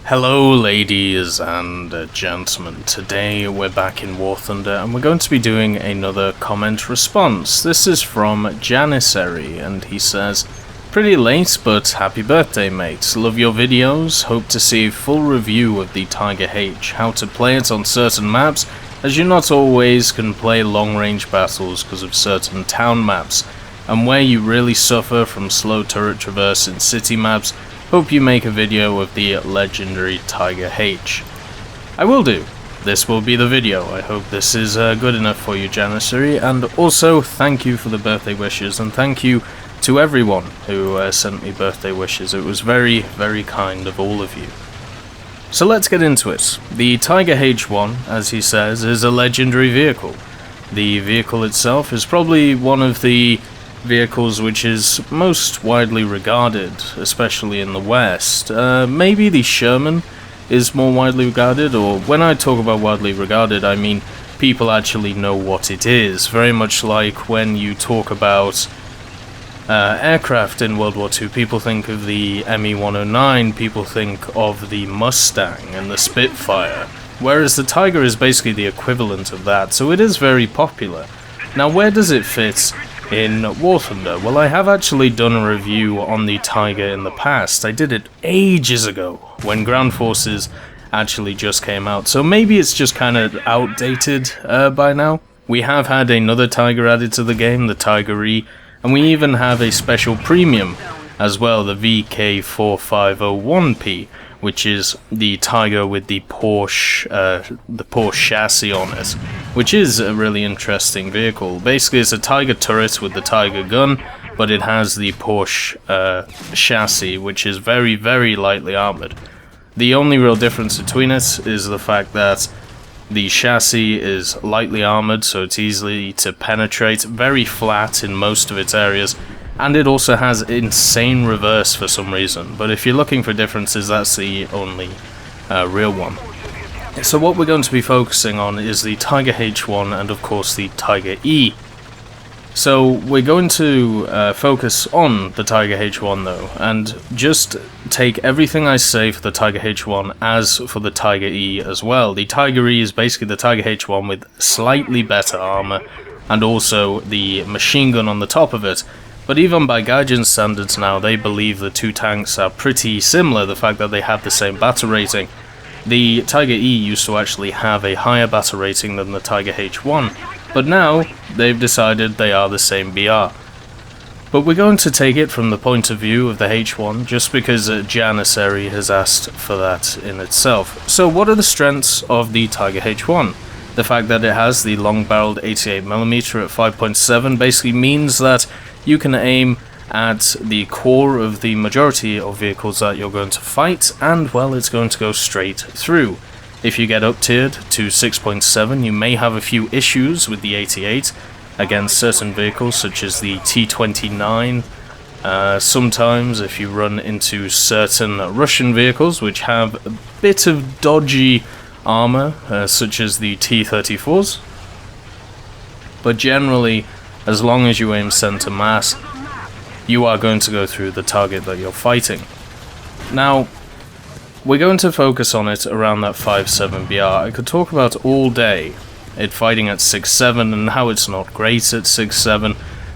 Hello ladies and gentlemen, today we're back in War Thunder and we're going to be doing another comment response. This is from Janissary and he says, "Pretty late but happy birthday mate, love your videos, hope to see a full review of the Tiger H, how to play it on certain maps as you not always can play long range battles because of certain town maps, and where you really suffer from slow turret traverse in city maps. Hope you make a video of the legendary Tiger H." I will do. This will be the video. I hope this is good enough for you, Janissary, and also thank you for the birthday wishes, and thank you to everyone who sent me birthday wishes. It was very, very kind of all of you. So let's get into it. The Tiger H1, as he says, is a legendary vehicle. The vehicle itself is probably one of the vehicles which is most widely regarded, especially in the West. Maybe the Sherman is more widely regarded, or when I talk about widely regarded, I mean people actually know what it is. Very much like when you talk about aircraft in World War II, people think of the Me-109, people think of the Mustang and the Spitfire, whereas the Tiger is basically the equivalent of that, so it is very popular. Now, where does it fit in War Thunder? Well, I have actually done a review on the Tiger in the past. I did it ages ago, when Ground Forces actually just came out, so maybe it's just kind of outdated by now. We have had another Tiger added to the game, the Tiger E, and we even have a special premium as well, the VK4501P, which is the Tiger with the Porsche chassis on it, which is a really interesting vehicle. Basically, it's a Tiger turret with the Tiger gun, but it has the Porsche chassis, which is very, very lightly armored. The only real difference between it is the fact that the chassis is lightly armored, so it's easy to penetrate, very flat in most of its areas, and it also has insane reverse for some reason, but if you're looking for differences, that's the only real one. So what we're going to be focusing on is the Tiger H1 and of course the Tiger E. So we're going to focus on the Tiger H1 though, and just take everything I say for the Tiger H1 as for the Tiger E as well. The Tiger E is basically the Tiger H1 with slightly better armor and also the machine gun on the top of it. But even by Gaijin standards now, they believe the two tanks are pretty similar, the fact that they have the same battle rating. The Tiger E used to actually have a higher battle rating than the Tiger H1, but now they've decided they are the same BR. But we're going to take it from the point of view of the H1, just because Janissary has asked for that in itself. So what are the strengths of the Tiger H1? The fact that it has the long-barreled 88mm at 5.7 basically means that you can aim at the core of the majority of vehicles that you're going to fight, and well, it's going to go straight through. If you get up tiered to 6.7, you may have a few issues with the 88 against certain vehicles such as the T-29. Sometimes if you run into certain Russian vehicles which have a bit of dodgy armor, such as the T-34s, but generally, as long as you aim center mass, you are going to go through the target that you're fighting. Now, we're going to focus on it around that 5.7 BR. I could talk about all day it fighting at 6.7 and how it's not great at 6.7,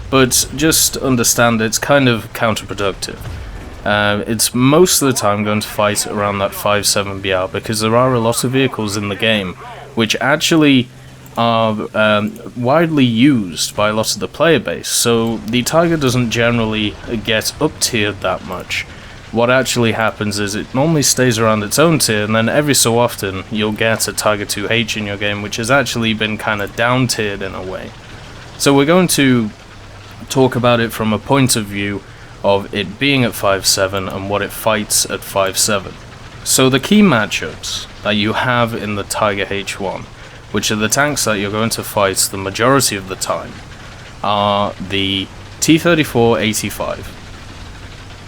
but just understand it's kind of counterproductive. It's most of the time going to fight around that 5.7 BR because there are a lot of vehicles in the game which actually are widely used by a lot of the player base, so the Tiger doesn't generally get up tiered that much. What actually happens is it normally stays around its own tier, and then every so often you'll get a Tiger 2H in your game which has actually been kind of down tiered in a way. So we're going to talk about it from a point of view of it being at 5.7 and what it fights at 5.7. So the key matchups that you have in the Tiger H1, which are the tanks that you're going to fight the majority of the time, are the T-34-85,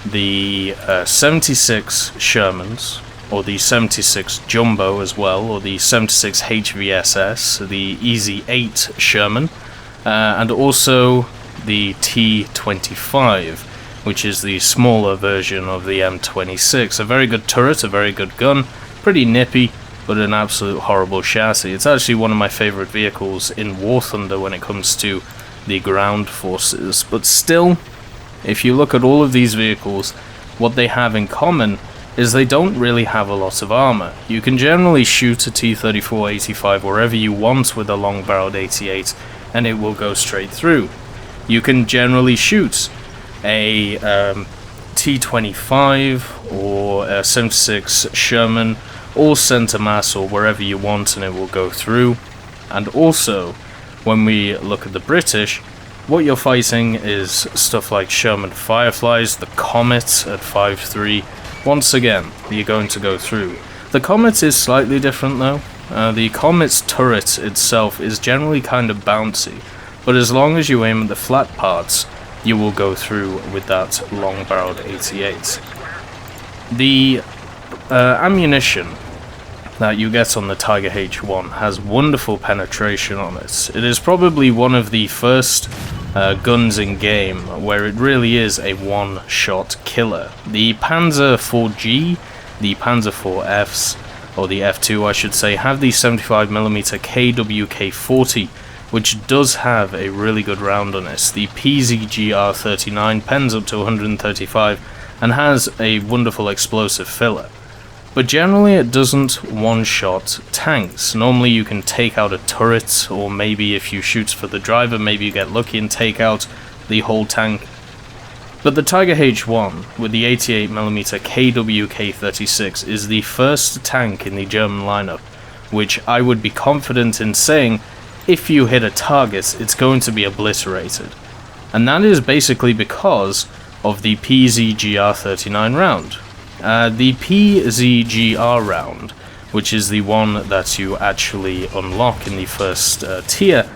the 76 Shermans, or the 76 Jumbo as well, or the 76 HVSS, the Easy 8 Sherman, and also the T-25. which is the smaller version of the M26. A very good turret, a very good gun, pretty nippy, but an absolute horrible chassis. It's actually one of my favorite vehicles in War Thunder when it comes to the ground forces, but still, if you look at all of these vehicles, what they have in common is they don't really have a lot of armor. You can generally shoot a T-34-85 wherever you want with a long-barreled 88, and it will go straight through. You can generally shoot a T-25 or a 76 Sherman, or center mass, or wherever you want, and it will go through. And also, when we look at the British, what you're fighting is stuff like Sherman Fireflies, the Comet at 5.3. Once again, you're going to go through. The Comet is slightly different though. The Comet's turret itself is generally kind of bouncy, but as long as you aim at the flat parts, you will go through with that long-barreled 88. The ammunition that you get on the Tiger H1 has wonderful penetration on it. It is probably one of the first guns in game where it really is a one-shot killer. The Panzer 4G, the Panzer 4Fs, or the F2 I should say, have the 75mm KWK-40, which does have a really good round on it. The PZG-R39 pens up to 135 and has a wonderful explosive filler. But generally it doesn't one-shot tanks. Normally you can take out a turret, or maybe if you shoot for the driver, maybe you get lucky and take out the whole tank. But the Tiger H1 with the 88mm KWK-36 is the first tank in the German lineup, which I would be confident in saying, if you hit a target, it's going to be obliterated. And that is basically because of the PZGR39 round. The PZGR round, which is the one that you actually unlock in the first tier,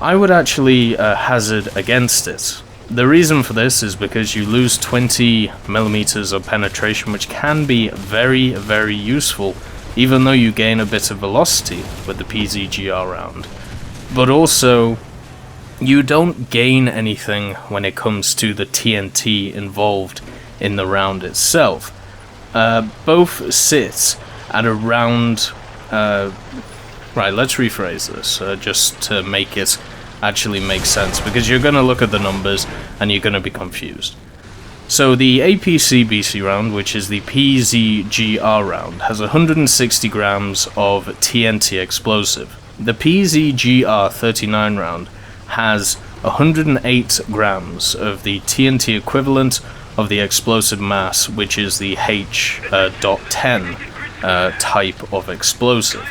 I would actually hazard against it. The reason for this is because you lose 20mm of penetration, which can be very, very useful, even though you gain a bit of velocity with the PZGR round. But also, you don't gain anything when it comes to the TNT involved in the round itself. Both sit at around... right, let's rephrase this, just to make it actually make sense, because you're going to look at the numbers and you're going to be confused. So the APC-BC round, which is the PZGR round, has 160 grams of TNT explosive. The PZGR39 round has 108 grams of the TNT equivalent of the explosive mass, which is the H.10 type of explosive.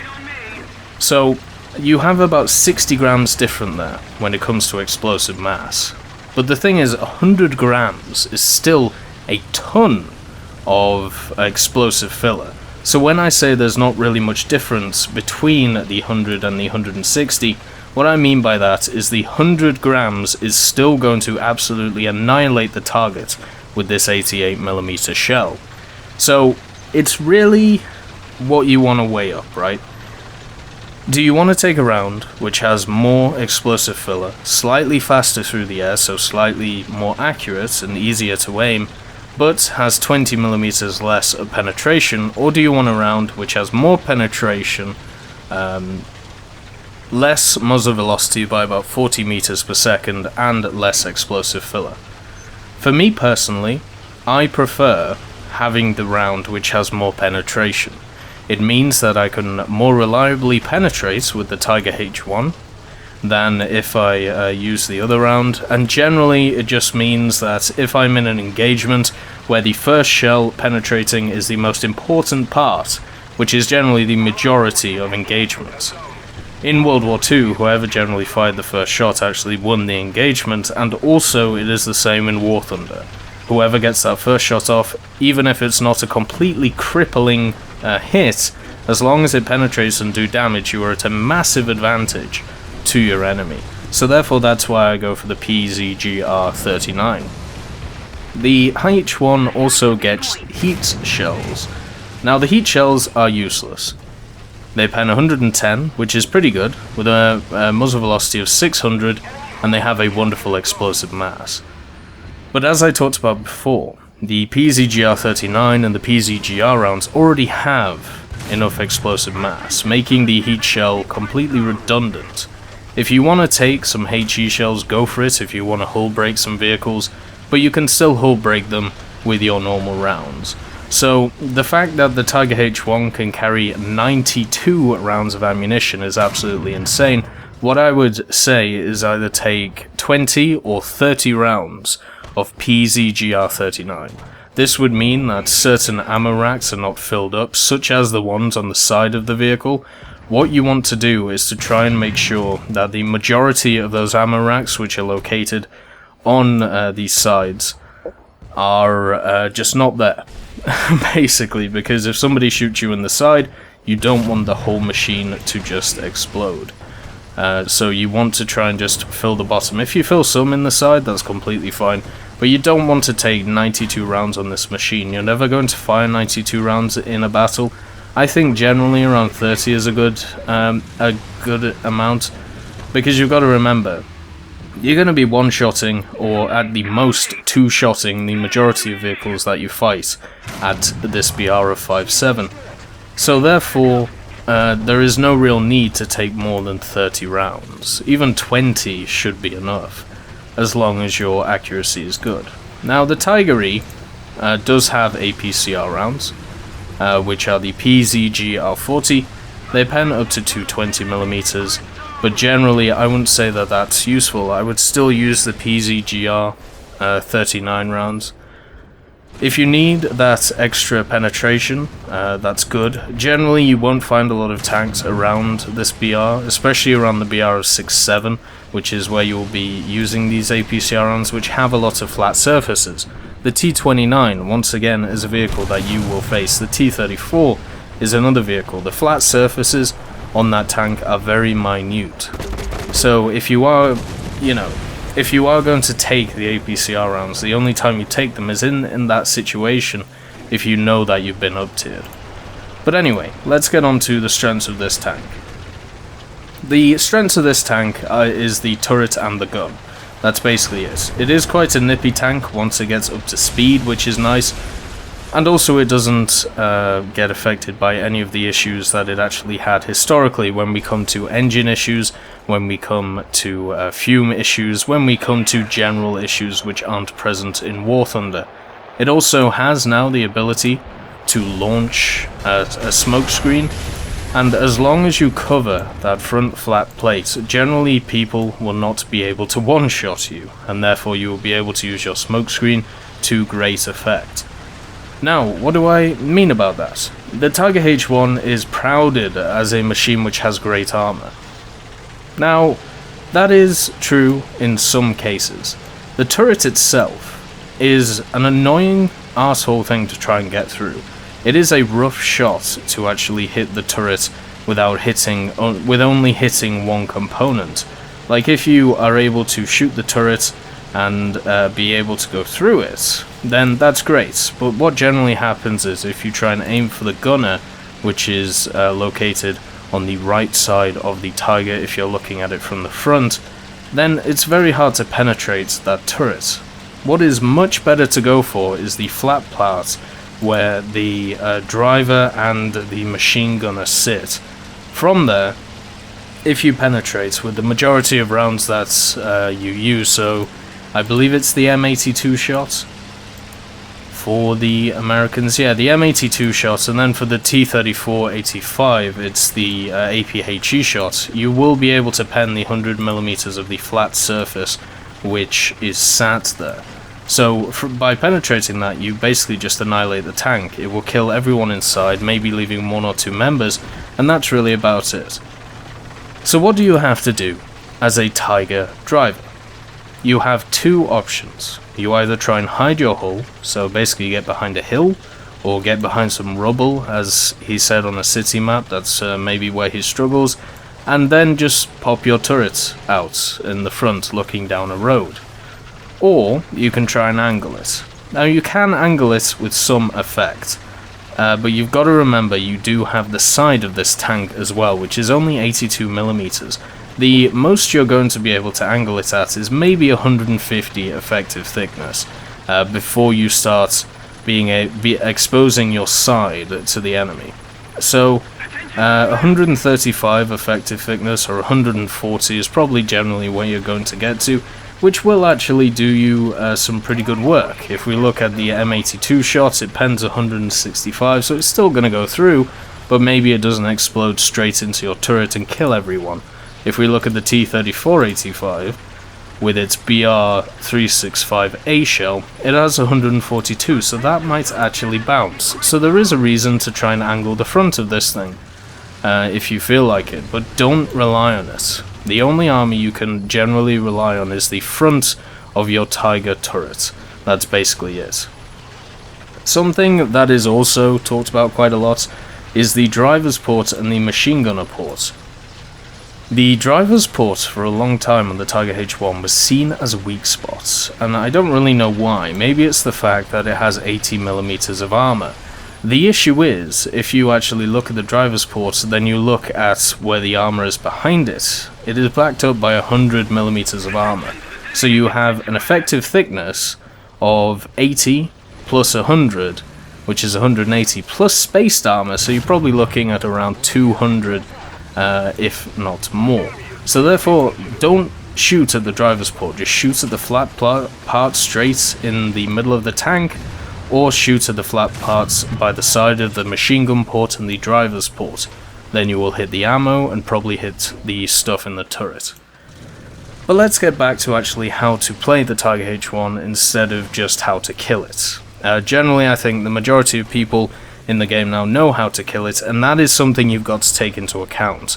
So you have about 60 grams different there when it comes to explosive mass. But the thing is, 100 grams is still a ton of explosive filler. So when I say there's not really much difference between the 100 and the 160, what I mean by that is the 100 grams is still going to absolutely annihilate the target with this 88mm shell. So it's really what you want to weigh up, right? Do you want to take a round which has more explosive filler, slightly faster through the air, so slightly more accurate and easier to aim, but has 20mm less of penetration, or do you want a round which has more penetration, less muzzle velocity by about 40 meters per second, and less explosive filler? For me personally, I prefer having the round which has more penetration. It means that I can more reliably penetrate with the Tiger H1 than if I use the other round, and generally it just means that if I'm in an engagement where the first shell penetrating is the most important part, which is generally the majority of engagements. In World War II, whoever generally fired the first shot actually won the engagement, and also it is the same in War Thunder. Whoever gets that first shot off, even if it's not a completely crippling hit, as long as it penetrates and do damage, you are at a massive advantage to your enemy. So therefore that's why I go for the PZGR39. The H1 also gets heat shells. Now the heat shells are useless. They pen 110, which is pretty good, with a muzzle velocity of 600, and they have a wonderful explosive mass. But as I talked about before, the PZGR39 and the PZGR rounds already have enough explosive mass, making the heat shell completely redundant. If you want to take some HE shells, go for it if you want to hull break some vehicles, but you can still hull break them with your normal rounds. So the fact that the Tiger H1 can carry 92 rounds of ammunition is absolutely insane. What I would say is either take 20 or 30 rounds of PZGR39. This would mean that certain ammo racks are not filled up, such as the ones on the side of the vehicle. What you want to do is to try and make sure that the majority of those ammo racks, which are located on these sides, are just not there. Basically, because if somebody shoots you in the side, you don't want the whole machine to just explode. So you want to try and just fill the bottom. If you fill some in the side, that's completely fine. But you don't want to take 92 rounds on this machine. You're never going to fire 92 rounds in a battle. I think generally around 30 is a good amount, because you've got to remember, you're going to be one-shotting, or at the most two-shotting, the majority of vehicles that you fight at this BR of 5.7. So therefore, there is no real need to take more than 30 rounds. Even 20 should be enough, as long as your accuracy is good. Now, the Tiger E does have APCR rounds, which are the PZGR40. They pen up to 220mm, but generally I wouldn't say that that's useful. I would still use the PZGR39 rounds. If you need that extra penetration, that's good. Generally you won't find a lot of tanks around this BR, especially around the BR of 6.7, which is where you will be using these APCR rounds, which have a lot of flat surfaces. The T29, once again, is a vehicle that you will face. The T34 is another vehicle. The flat surfaces on that tank are very minute. So if you are, if you are going to take the APCR rounds, the only time you take them is in that situation, if you know that you've been up-tiered. But anyway, let's get on to the strengths of this tank. The strengths of this tank is the turret and the gun. That's basically it. It is quite a nippy tank once it gets up to speed, which is nice. And also it doesn't get affected by any of the issues that it actually had historically when we come to engine issues, when we come to fume issues, when we come to general issues which aren't present in War Thunder. It also has now the ability to launch a smoke screen, and as long as you cover that front flat plate, generally people will not be able to one-shot you, and therefore you will be able to use your smoke screen to great effect. Now, what do I mean about that? The Tiger H1 is prouded as a machine which has great armor. Now, that is true in some cases. The turret itself is an annoying arsehole thing to try and get through. It is a rough shot to actually hit the turret with only hitting one component. Like, if you are able to shoot the turret and be able to go through it, then that's great. But what generally happens is if you try and aim for the gunner, which is located on the right side of the Tiger if you're looking at it from the front, then it's very hard to penetrate that turret. What is much better to go for is the flat part where the driver and the machine gunner sit. From there, if you penetrate with the majority of rounds that you use, so I believe it's the M82 shot for the Americans, yeah, the M82 shot, and then for the T34-85 it's the APHE shot, you will be able to pen the 100mm of the flat surface which is sat there. So by penetrating that, you basically just annihilate the tank. It will kill everyone inside, maybe leaving one or two members, and that's really about it. So what do you have to do as a Tiger driver? You have two options. You either try and hide your hull, so basically get behind a hill, or get behind some rubble, as he said on a city map, that's maybe where he struggles, and then just pop your turret out in the front looking down a road. Or you can try and angle it. Now you can angle it with some effect, but you've got to remember you do have the side of this tank as well, which is only 82mm. The most you're going to be able to angle it at is maybe 150 effective thickness. before you start exposing your side to the enemy. So 135 effective thickness or 140 is probably generally where you're going to get to, which will actually do you some pretty good work. If we look at the M82 shots, it pens 165, so it's still going to go through, but maybe it doesn't explode straight into your turret and kill everyone. If we look at the T-3485, with its BR365A shell, it has 142, so that might actually bounce. So there is a reason to try and angle the front of this thing, if you feel like it, but don't rely on it. The only armor you can generally rely on is the front of your Tiger turret. That's basically it. Something that is also talked about quite a lot is the driver's port and the machine gunner port. The driver's port for a long time on the Tiger H1 was seen as a weak spot, and I don't really know why. Maybe it's the fact that it has 80mm of armor. The issue is, if you actually look at the driver's port, then you look at where the armor is behind it, it is backed up by 100mm of armor. So you have an effective thickness of 80 plus 100, which is 180, plus spaced armor, so you're probably looking at around 200, if not more. So therefore, don't shoot at the driver's port, just shoot at the flat part straight in the middle of the tank, or shoot at the flat parts by the side of the machine gun port and the driver's port. Then you will hit the ammo and probably hit the stuff in the turret. But let's get back to actually how to play the Tiger H1 instead of just how to kill it. Generally, I think the majority of people in the game now know how to kill it, and that is something you've got to take into account.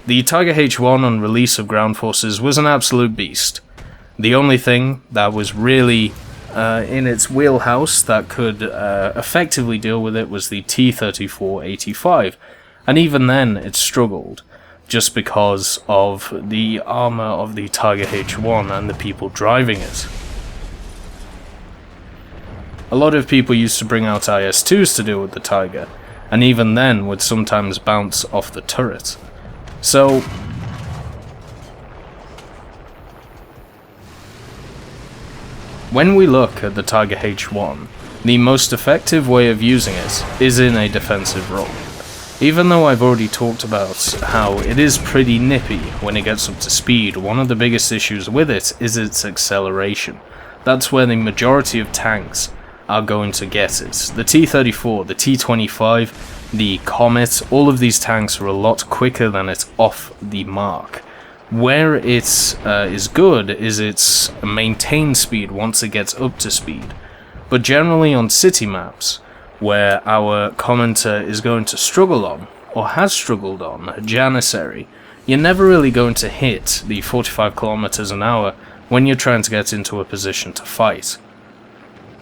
The Tiger H1 on release of Ground Forces was an absolute beast. The only thing that was really in its wheelhouse that could effectively deal with it was the T-3485, and even then it struggled, just because of the armor of the Tiger H1 and the people driving it. A lot of people used to bring out IS-2s to deal with the Tiger, and even then would sometimes bounce off the turret. So when we look at the Tiger H1, the most effective way of using it is in a defensive role. Even though I've already talked about how it is pretty nippy when it gets up to speed, one of the biggest issues with it is its acceleration. That's where the majority of tanks are going to get it. The T-34, the T-25, the Comet, all of these tanks are a lot quicker than it off the mark. Where it is good is its maintained speed once it gets up to speed. But generally on city maps, where our commenter is going to struggle on, or has struggled on, Janissary, you're never really going to hit the 45 kilometers an hour when you're trying to get into a position to fight.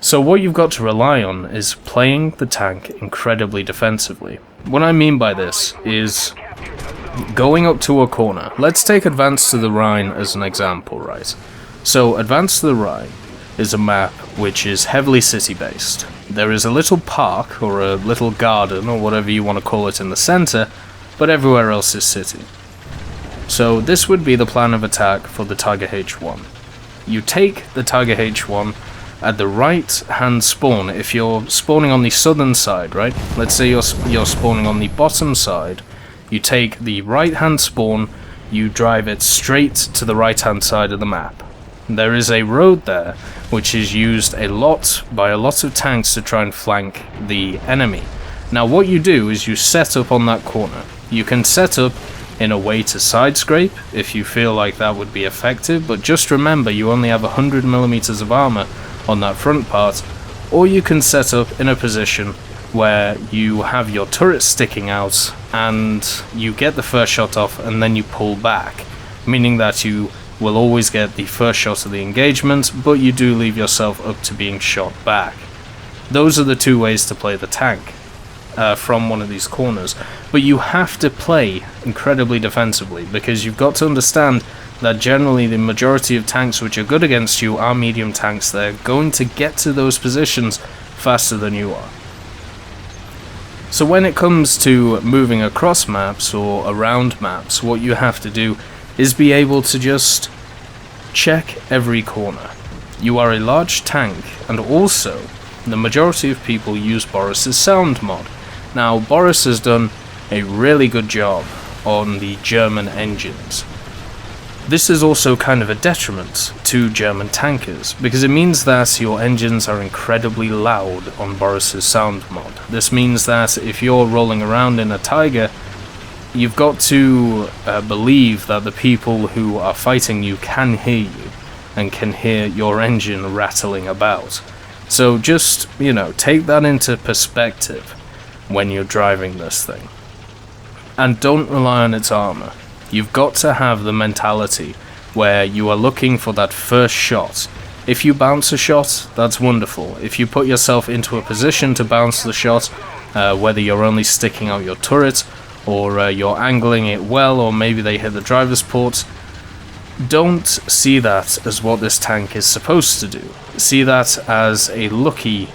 So what you've got to rely on is playing the tank incredibly defensively. What I mean by this is going up to a corner. Let's take Advance to the Rhine as an example, right? So Advance to the Rhine is a map which is heavily city-based. There is a little park, or a little garden, or whatever you want to call it in the center, but everywhere else is city. So this would be the plan of attack for the Tiger H1. You take the Tiger H1 at the right-hand spawn. If you're spawning on the southern side, right? Let's say you're spawning on the bottom side. You take the right-hand spawn, you drive it straight to the right-hand side of the map. There is a road there, which is used a lot by a lot of tanks to try and flank the enemy. Now what you do is you set up on that corner. You can set up in a way to side scrape if you feel like that would be effective, but just remember you only have 100mm of armor on that front part, or you can set up in a position where you have your turret sticking out and you get the first shot off and then you pull back, meaning that you will always get the first shot of the engagement, but you do leave yourself up to being shot back. Those are the two ways to play the tank from one of these corners, but you have to play incredibly defensively, because you've got to understand that generally the majority of tanks which are good against you are medium tanks. They're going to get to those positions faster than you are. So when it comes to moving across maps or around maps, what you have to do is be able to just check every corner. you are a large tank, and also the majority of people use Boris's sound mod. Now, Boris has done a really good job on the German engines. This is also kind of a detriment to German tankers, because it means that your engines are incredibly loud on Boris's sound mod. This means that if you're rolling around in a Tiger, you've got to believe that the people who are fighting you can hear you, and can hear your engine rattling about. So just, you know, take that into perspective when you're driving this thing. And don't rely on its armor. You've got to have the mentality where you are looking for that first shot. If you bounce a shot, that's wonderful. If you put yourself into a position to bounce the shot, whether you're only sticking out your turret, or you're angling it well, or maybe they hit the driver's port, don't see that as what this tank is supposed to do. See that as a lucky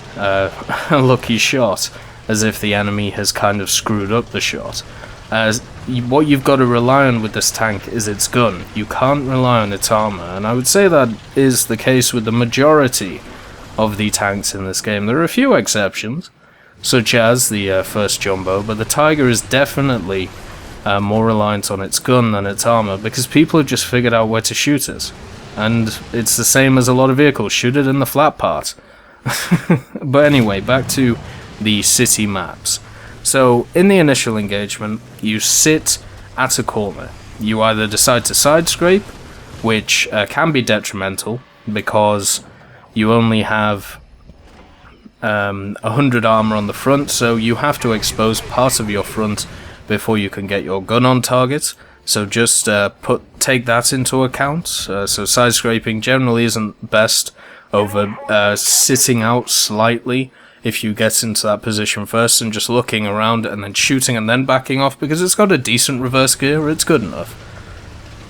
shot, as if the enemy has kind of screwed up the shot. As what you've got to rely on with this tank is its gun. You can't rely on its armor, and I would say that is the case with the majority of the tanks in this game. There are a few exceptions, such as the first Jumbo, but the Tiger is definitely more reliant on its gun than its armor, because people have just figured out where to shoot it. And it's the same as a lot of vehicles, shoot it in the flat part. But anyway, back to the city maps. So, in the initial engagement, you sit at a corner. You either decide to side scrape, which can be detrimental, because you only have 100 armor on the front, so you have to expose part of your front before you can get your gun on target. So just take that into account. So side scraping generally isn't best over sitting out slightly if you get into that position first and just looking around and then shooting and then backing off, because it's got a decent reverse gear, it's good enough.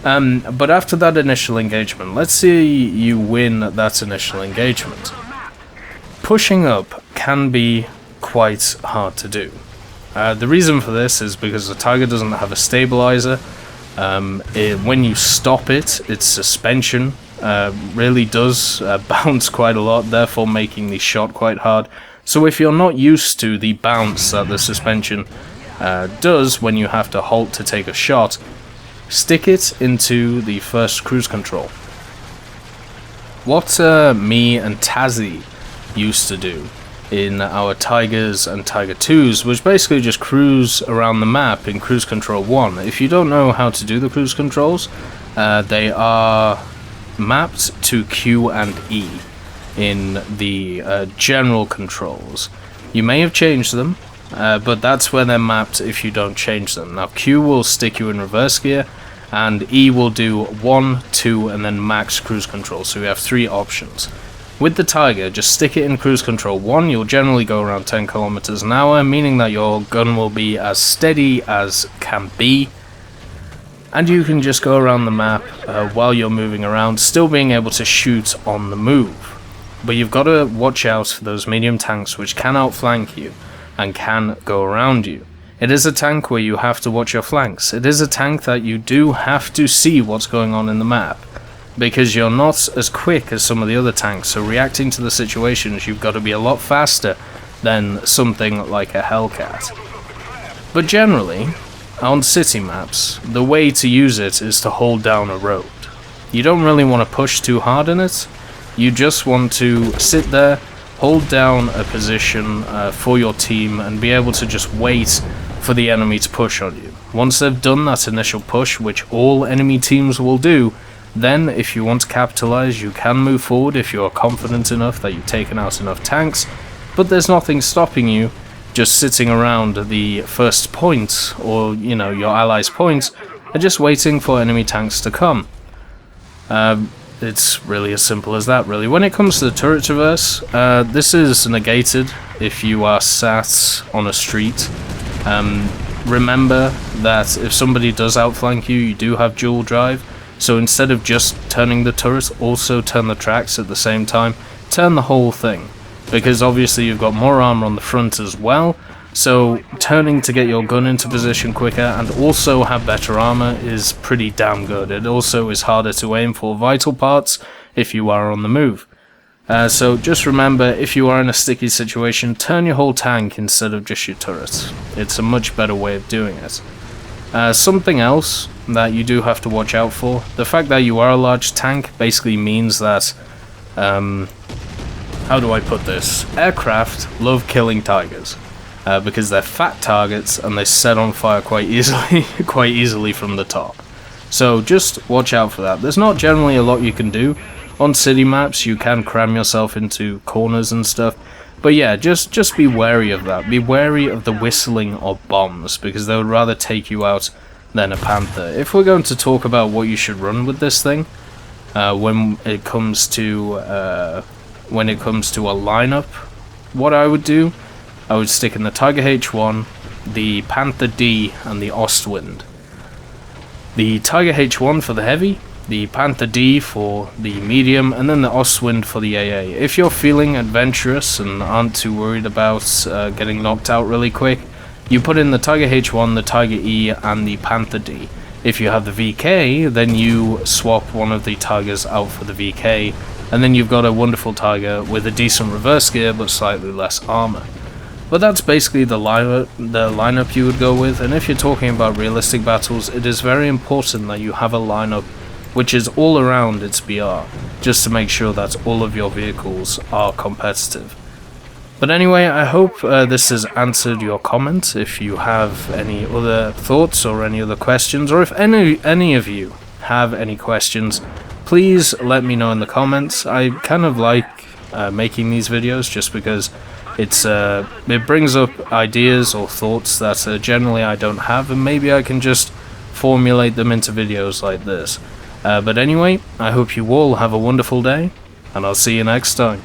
But after that initial engagement, let's say you win that initial engagement. Pushing up can be quite hard to do. The reason for this is because the Tiger doesn't have a stabilizer. When you stop it, its suspension really does bounce quite a lot, therefore making the shot quite hard. So if you're not used to the bounce that the suspension does when you have to halt to take a shot, stick it into the first cruise control. What me and Tazzy used to do in our Tigers and Tiger 2s was basically just cruise around the map in cruise control 1. If you don't know how to do the cruise controls, they are mapped to Q and E in the general controls. You may have changed them, but that's where they're mapped if you don't change them. Now Q will stick you in reverse gear, and E will do 1, 2, and then max cruise control, so you have 3 options. With the Tiger, just stick it in cruise control 1, you'll generally go around 10 kilometers an hour, meaning that your gun will be as steady as can be, and you can just go around the map while you're moving around, still being able to shoot on the move. But you've got to watch out for those medium tanks which can outflank you and can go around you. It is a tank where you have to watch your flanks. It is a tank that you do have to see what's going on in the map, because you're not as quick as some of the other tanks, so reacting to the situations you've got to be a lot faster than something like a Hellcat. But generally, on city maps, the way to use it is to hold down a road. You don't really want to push too hard in it, you just want to sit there, hold down a position for your team, and be able to just wait for the enemy to push on you. Once they've done that initial push, which all enemy teams will do, then if you want to capitalize, you can move forward if you're confident enough that you've taken out enough tanks, but there's nothing stopping you just sitting around the first point, or you know, your allies' points, and just waiting for enemy tanks to come. It's really as simple as that, really. When it comes to the turret traverse, this is negated if you are sat on a street. Remember that if somebody does outflank you, you do have dual drive, so instead of just turning the turret, also turn the tracks at the same time. Turn the whole thing, because obviously you've got more armor on the front as well, so turning to get your gun into position quicker and also have better armor is pretty damn good. It also is harder to aim for vital parts if you are on the move. So just remember, if you are in a sticky situation, turn your whole tank instead of just your turrets. It's a much better way of doing it. Something else that you do have to watch out for, the fact that you are a large tank basically means that, how do I put this? Aircraft love killing tigers, because they're fat targets and they set on fire quite easily from the top. So just watch out for that. There's not generally a lot you can do. On city maps you can cram yourself into corners and stuff, but yeah, just be wary of that. Be wary of the whistling or bombs, because they would rather take you out than a panther. If we're going to talk about what you should run with this thing, when it comes to a lineup, what I would do, I would stick in the Tiger H1, the Panther D, and the Ostwind. The Tiger H1 for the heavy, the Panther D for the medium, and then the Ostwind for the AA. If you're feeling adventurous and aren't too worried about getting knocked out really quick, you put in the Tiger H1, the Tiger E, and the Panther D. If you have the VK, then you swap one of the Tigers out for the VK, and then you've got a wonderful Tiger with a decent reverse gear but slightly less armor. But that's basically the lineup you would go with, and if you're talking about realistic battles, it is very important that you have a lineup which is all around its BR, just to make sure that all of your vehicles are competitive. But anyway, I hope this has answered your comment. If you have any other thoughts or any other questions, or if any of you have any questions, please let me know in the comments. I kind of like making these videos just because it brings up ideas or thoughts that generally I don't have, and maybe I can just formulate them into videos like this. But anyway, I hope you all have a wonderful day, and I'll see you next time.